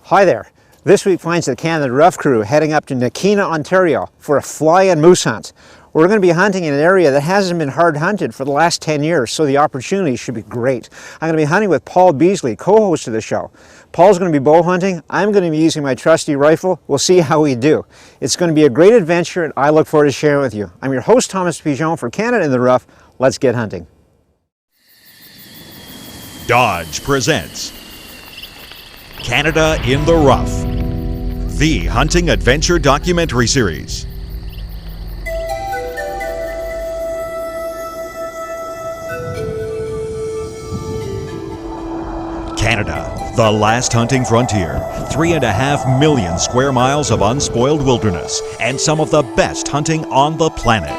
Hi there. This week finds the Canada Rough crew heading up to Nakina, Ontario for a fly and moose hunt. We're going to be hunting in an area that hasn't been hard hunted for the last 10 years, so the opportunity should be great. I'm going to be hunting with Paul Beasley, co-host of the show. Paul's going to be bow hunting. I'm going to be using my trusty rifle. We'll see how we do. It's going to be a great adventure, and I look forward to sharing with you. I'm your host, Thomas Pigeon for Canada in the Rough. Let's get hunting. Dodge presents Canada in the Rough, the hunting adventure documentary series. Canada, the last hunting frontier, 3.5 million square miles of unspoiled wilderness, and some of the best hunting on the planet.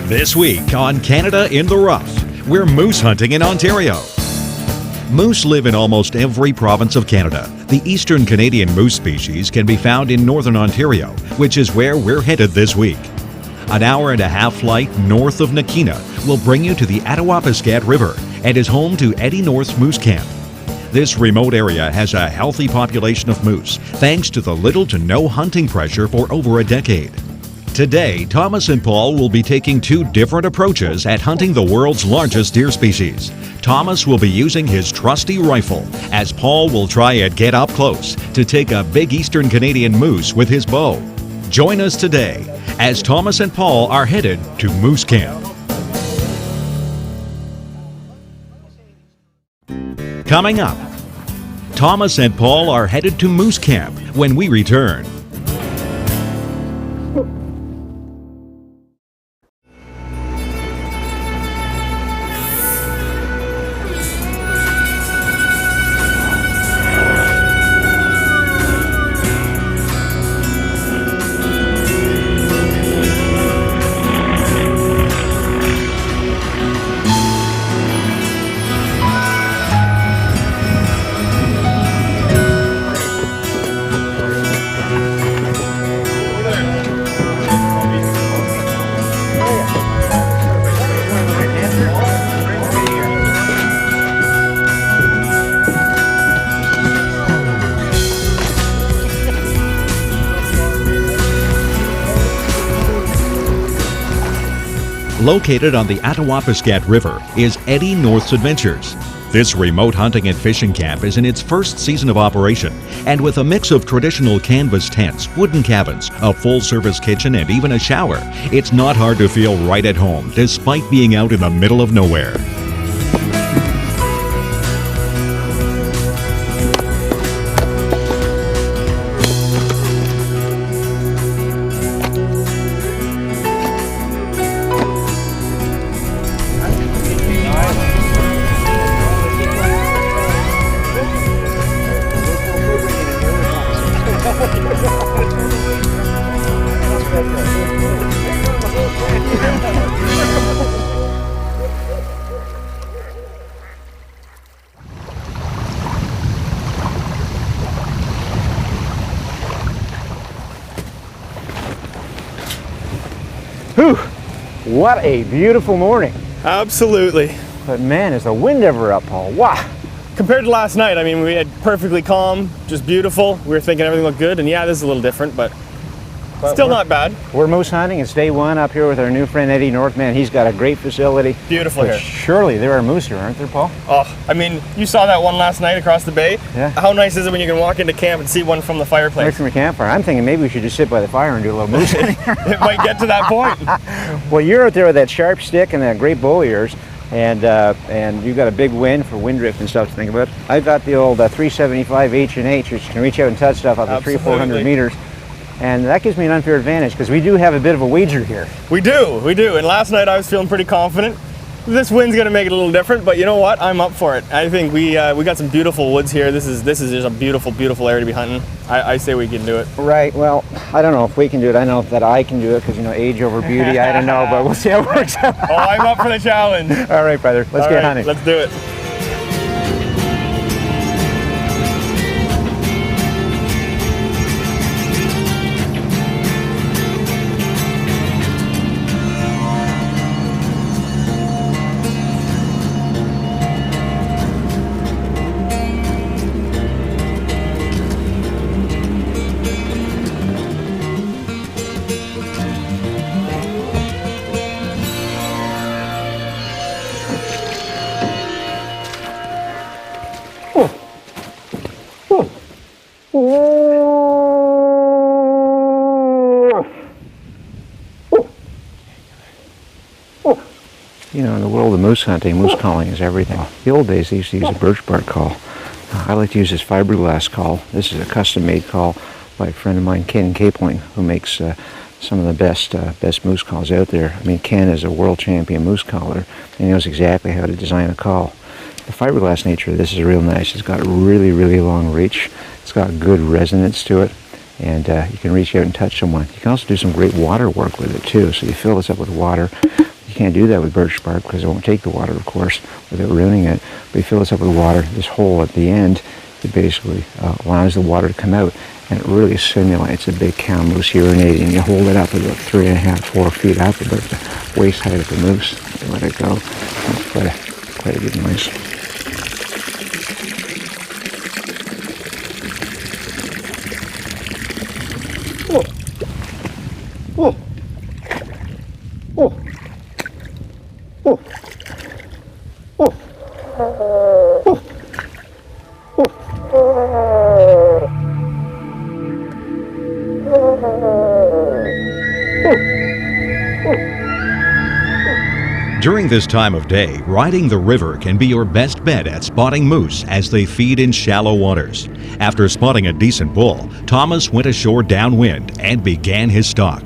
This week on Canada in the Rough, we're moose hunting in Ontario. Moose live in almost every province of Canada. The eastern Canadian moose species can be found in northern Ontario, which is where we're headed this week. An hour-and-a-half flight north of Nakina will bring you to the Attawapiskat River and is home to Eddie North's Moose Camp. This remote area has a healthy population of moose, thanks to the little to no hunting pressure for over a decade. Today, Thomas and Paul will be taking two different approaches at hunting the world's largest deer species. Thomas will be using his trusty rifle, as Paul will try and get up close to take a big eastern Canadian moose with his bow. Join us today as Thomas and Paul are headed to Moose Camp. Coming up, Thomas and Paul are headed to Moose Camp when we return. Located on the Attawapiskat River is Eddie North's Adventures. This remote hunting and fishing camp is in its first season of operation, and with a mix of traditional canvas tents, wooden cabins, a full-service kitchen, and even a shower, it's not hard to feel right at home despite being out in the middle of nowhere. Whew, what a beautiful morning. Absolutely. But man, is the wind ever up, Paul? Wow. Compared to last night, I mean, we had perfectly calm, just beautiful. We were thinking everything looked good, and yeah, this is a little different, but Still not bad. We're moose hunting. It's day one up here with our new friend Eddie Northman. He's got a great facility. Beautiful But here. surely there are moose here, aren't there, Paul? Oh, I mean, you saw that one last night across the bay. Yeah. How nice is it when you can walk into camp and see one from the Right fireplace? from your campfire. I'm thinking maybe we should just sit by the fire and do a little moose hunting. It might get to that point. Well, you're out there with that sharp stick and that great bow of yours, and you got a big wind for wind drift and stuff to think about. I've got the old 375 H&H, which can reach out and touch stuff up to Absolutely. 300-400 meters. And that gives me an unfair advantage because we do have a bit of a wager here. We do. And last night I was feeling pretty confident. This wind's gonna make it a little different, but you know what? I'm up for it. I think we got some beautiful woods here. This is just a beautiful area to be hunting. I say we can do it. Right. Well, I don't know if we can do it. I know that I can do it because, age over beauty. I don't know, but we'll see how it works out. Oh, I'm up for the challenge. All right, brother. Let's get hunting. Let's do it. In the world of moose hunting, moose calling is everything. The old days, they used to use a birch bark call. I like to use this fiberglass call. This is a custom-made call by a friend of mine, Ken Capling, who makes some of the best moose calls out there. I mean, Ken is a world champion moose caller, and he knows exactly how to design a call. The fiberglass nature of this is real nice. It's got a really long reach. It's got good resonance to it, and you can reach out and touch someone. You can also do some great water work with it too. So you fill this up with water. You can't do that with birch bark because it won't take the water, of course, without ruining it. But you fill this up with water. This hole at the end, it basically allows the water to come out, and it really simulates a big cow moose urinating. You hold it up about 3.5, 4 feet up, about the waist height of the moose, and let it go. It's quite a good noise. During this time of day, riding the river can be your best bet at spotting moose as they feed in shallow waters. After spotting a decent bull, Thomas went ashore downwind and began his stalk.